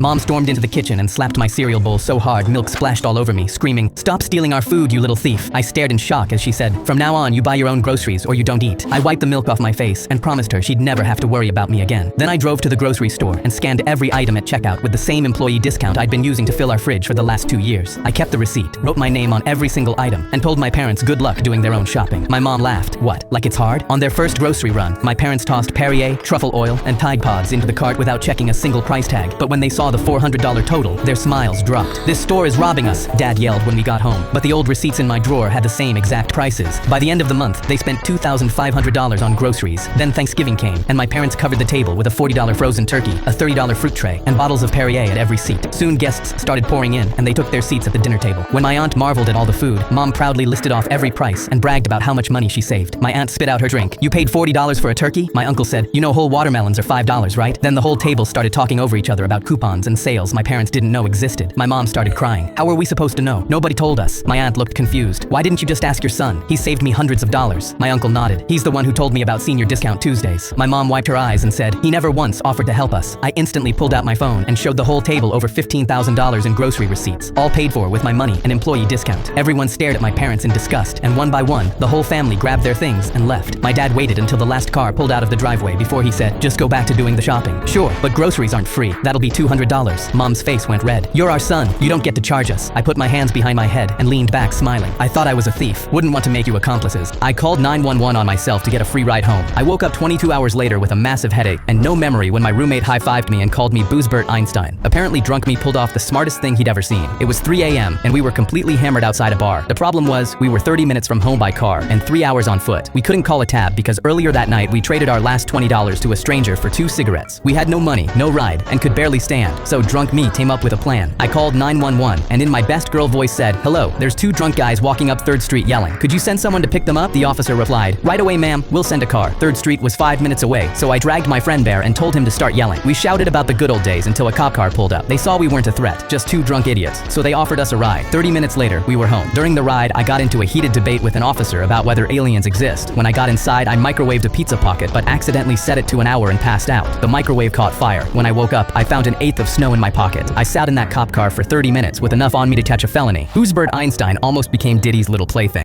Mom stormed into the kitchen and slapped my cereal bowl so hard milk splashed all over me, screaming, "Stop stealing our food, you little thief." I stared in shock as she said, "From now on, you buy your own groceries or you don't eat." I wiped the milk off my face and promised her she'd never have to worry about me again. Then I drove to the grocery store and scanned every item at checkout with the same employee discount I'd been using to fill our fridge for the last 2 years. I kept the receipt, wrote my name on every single item, and told my parents good luck doing their own shopping. My mom laughed. What, like it's hard? On their first grocery run, my parents tossed Perrier, truffle oil, and Tide Pods into the cart without checking a single price tag. But when they saw the $400 total, their smiles dropped. "This store is robbing us," Dad yelled when we got home. But the old receipts in my drawer had the same exact prices. By the end of the month, they spent $2,500 on groceries. Then Thanksgiving came, and my parents covered the table with a $40 frozen turkey, a $30 fruit tray, and bottles of Perrier at every seat. Soon guests started pouring in, and they took their seats at the dinner table. When my aunt marveled at all the food, Mom proudly listed off every price and bragged about how much money she saved. My aunt spit out her drink. "You paid $40 for a turkey?" My uncle said, "You know whole watermelons are $5, right?" Then the whole table started talking over each other about coupons and sales my parents didn't know existed. My mom started crying. "How were we supposed to know? Nobody told us." My aunt looked confused. "Why didn't you just ask your son? He saved me hundreds of dollars." My uncle nodded. "He's the one who told me about senior discount Tuesdays." My mom wiped her eyes and said, "He never once offered to help us." I instantly pulled out my phone and showed the whole table over $15,000 in grocery receipts, all paid for with my money and employee discount. Everyone stared at my parents in disgust, and one by one, the whole family grabbed their things and left. My dad waited until the last car pulled out of the driveway before he said, "Just go back to doing the shopping." "Sure, but groceries aren't free. That'll be $200. Mom's face went red. "You're our son. You don't get to charge us." I put my hands behind my head and leaned back smiling. I thought I was a thief. Wouldn't want to make you accomplices. I called 911 on myself to get a free ride home. I woke up 22 hours later with a massive headache and no memory when my roommate high-fived me and called me Boozebert Einstein. Apparently drunk me pulled off the smartest thing he'd ever seen. It was 3 a.m. and we were completely hammered outside a bar. The problem was we were 30 minutes from home by car and 3 hours on foot. We couldn't call a cab because earlier that night we traded our last $20 to a stranger for 2 cigarettes. We had no money, no ride, and could barely stand. So drunk me came up with a plan. I called 911 and in my best girl voice said, "Hello, there's 2 drunk guys walking up 3rd Street yelling. Could you send someone to pick them up?" The officer replied, "Right away, ma'am, we'll send a car." 3rd Street was 5 minutes away, so I dragged my friend Bear and told him to start yelling. We shouted about the good old days until a cop car pulled up. They saw we weren't a threat, just 2 drunk idiots, so they offered us a ride. 30 minutes later, we were home. During the ride, I got into a heated debate with an officer about whether aliens exist. When I got inside, I microwaved a pizza pocket but accidentally set it to an hour and passed out. The microwave caught fire. When I woke up, I found an eighth of snow in my pocket. I sat in that cop car for 30 minutes with enough on me to catch a felony. Boozebert Einstein almost became Diddy's little plaything.